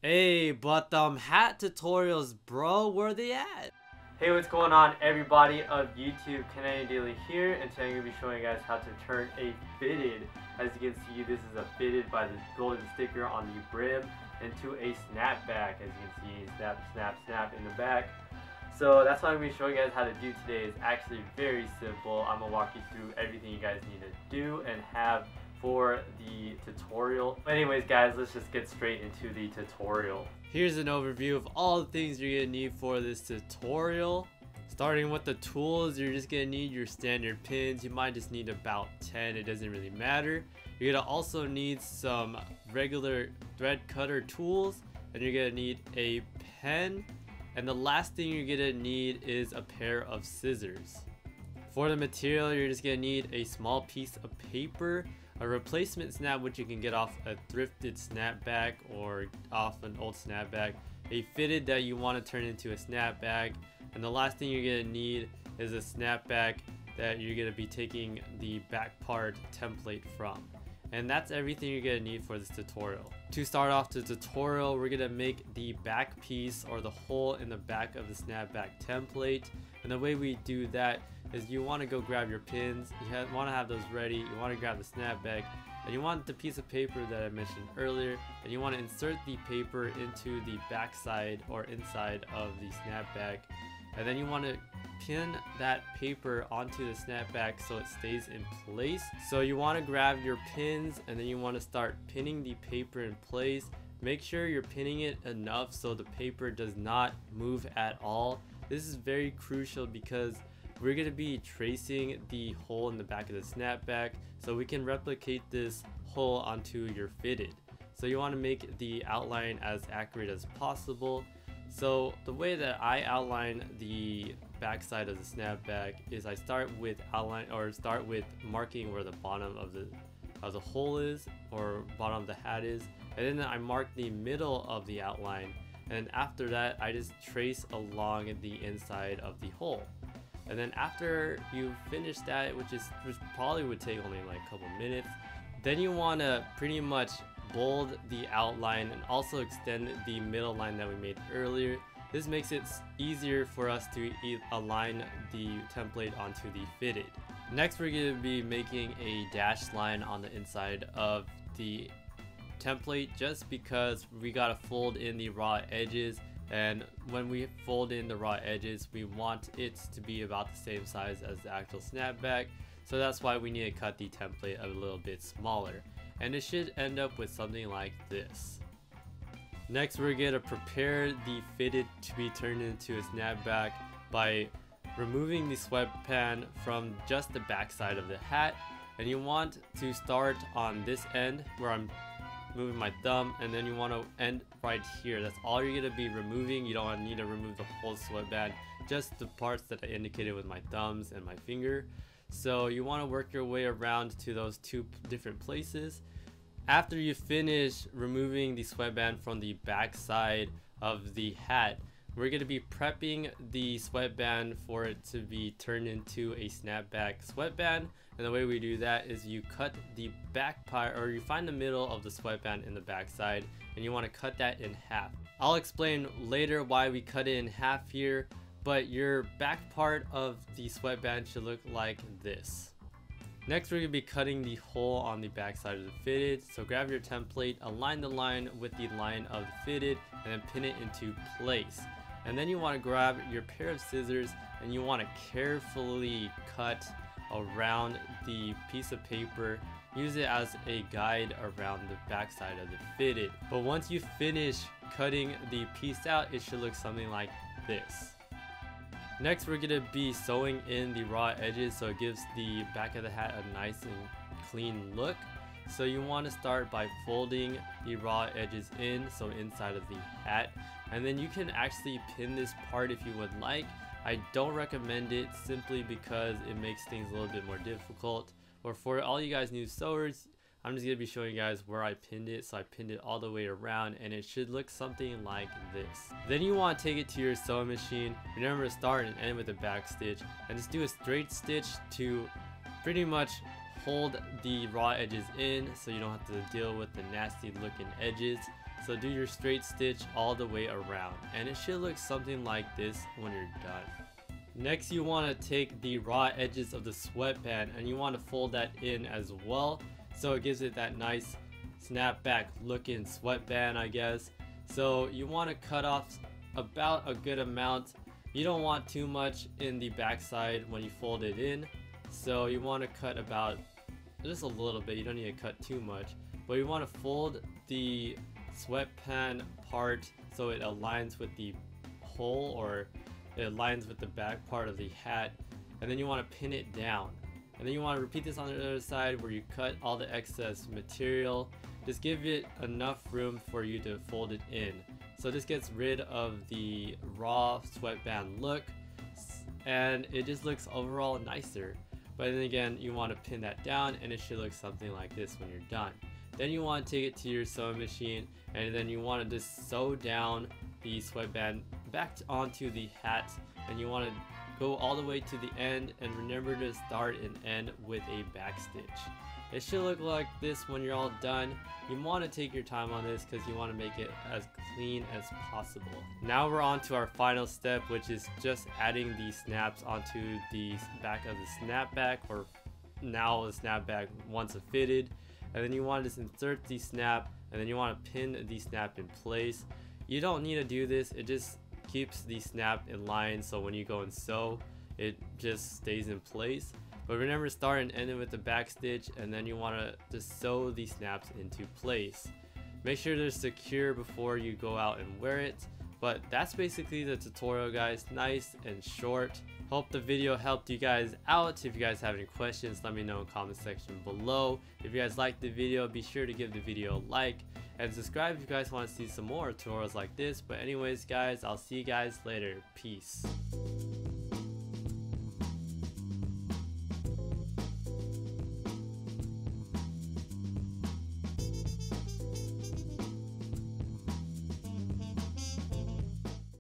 Hey, but hat tutorials, bro, where they at? Hey, what's going on, everybody of YouTube? Canadian Daily here, and today I'm going to be showing you guys how to turn a fitted, as you can see, this is a fitted by the golden sticker on the brim, into a snapback. As you can see, snap, snap, snap in the back. So that's what I'm going to be showing you guys how to do today. It's actually very simple. I'm going to walk you through everything you guys need to do and have for the tutorial. But anyways guys, let's just get straight into the tutorial. Here's an overview of all the things you're gonna need for this tutorial. Starting with the tools, you're just gonna need your standard pins. You might just need about 10, it doesn't really matter. You're gonna also need some regular thread cutter tools, and you're gonna need a pen, and the last thing you're gonna need is a pair of scissors. For the material, you're just gonna need a small piece of paper, a replacement snap which you can get off a thrifted snapback or off an old snapback, a fitted that you want to turn into a snapback, and the last thing you're gonna need is a snapback that you're gonna be taking the back part template from. And that's everything you're gonna need for this tutorial. To start off the tutorial, we're gonna make the back piece or the hole in the back of the snapback template. And the way we do that is you want to go grab your pins, you want to have those ready, you want to grab the snapback, and you want the piece of paper that I mentioned earlier, and you want to insert the paper into the back side or inside of the snapback, and then you want to pin that paper onto the snapback so it stays in place. So you want to grab your pins and then you want to start pinning the paper in place. Make sure you're pinning it enough so the paper does not move at all. This is very crucial because we're going to be tracing the hole in the back of the snapback so we can replicate this hole onto your fitted. So you want to make the outline as accurate as possible. So the way that I outline the back side of the snapback is I start with marking where the bottom of the hole is, or bottom of the hat is, and then I mark the middle of the outline, and after that I just trace along the inside of the hole. And then after you finish that, which probably would take only like a couple minutes, then you want to pretty much bold the outline and also extend the middle line that we made earlier. This makes it easier for us to align the template onto the fitted. Next, we're going to be making a dashed line on the inside of the template just because we got to fold in the raw edges. And when we fold in the raw edges, we want it to be about the same size as the actual snapback. So that's why we need to cut the template a little bit smaller. And it should end up with something like this. Next, we're going to prepare the fitted to be turned into a snapback by removing the sweatband from just the back side of the hat. And you want to start on this end where I'm moving my thumb, and then you want to end right here. That's all you're going to be removing. You don't need to remove the whole sweatband, just the parts that I indicated with my thumbs and my finger. So you want to work your way around to those two different places. After you finish removing the sweatband from the back side of the hat, we're going to be prepping the sweatband for it to be turned into a snapback sweatband. And the way we do that is you cut the back part, or you find the middle of the sweatband in the back side, and you want to cut that in half. I'll explain later why we cut it in half here, but your back part of the sweatband should look like this. Next, we're going to be cutting the hole on the back side of the fitted. So grab your template, align the line with the line of the fitted, and then pin it into place. And then you want to grab your pair of scissors and you want to carefully cut around the piece of paper. Use it as a guide around the back side of the fitted. But once you finish cutting the piece out, it should look something like this. Next, we're going to be sewing in the raw edges so it gives the back of the hat a nice and clean look. So you want to start by folding the raw edges in, so inside of the hat, and then you can actually pin this part if you would like. I don't recommend it simply because it makes things a little bit more difficult. Or for all you guys new sewers, I'm just going to be showing you guys where I pinned it. So I pinned it all the way around and it should look something like this. Then you want to take it to your sewing machine. Remember to start and end with a back stitch, and just do a straight stitch to pretty much hold the raw edges in so you don't have to deal with the nasty looking edges. So do your straight stitch all the way around, and it should look something like this when you're done. Next, you want to take the raw edges of the sweatband and you want to fold that in as well, so it gives it that nice snapback looking sweatband, I guess. So you want to cut off about a good amount. You don't want too much in the backside when you fold it in, so you want to cut about just a little bit. You don't need to cut too much, but you want to fold the sweatband part so it aligns with the hole, or it aligns with the back part of the hat, and then you want to pin it down. And then you want to repeat this on the other side where you cut all the excess material. Just give it enough room for you to fold it in. So this gets rid of the raw sweatband look, and it just looks overall nicer. But then again, you want to pin that down and it should look something like this when you're done. Then you want to take it to your sewing machine, and then you want to just sew down the sweatband back onto the hat, and you want to go all the way to the end, and remember to start and end with a back stitch. It should look like this when you're all done. You want to take your time on this because you want to make it as clean as possible. Now we're on to our final step, which is just adding the snaps onto the back of the snapback, or now the snapback once it fitted. And then you want to just insert the snap, and then you want to pin the snap in place. You don't need to do this, it just keeps the snap in line, so when you go and sew, it just stays in place. But remember, start and end it with the back stitch, and then you want to just sew the snaps into place. Make sure they're secure before you go out and wear it. But that's basically the tutorial, guys. Nice and short. Hope the video helped you guys out. If you guys have any questions, let me know in the comment section below. If you guys liked the video, be sure to give the video a like and subscribe if you guys want to see some more tutorials like this. But anyways, guys, I'll see you guys later. Peace.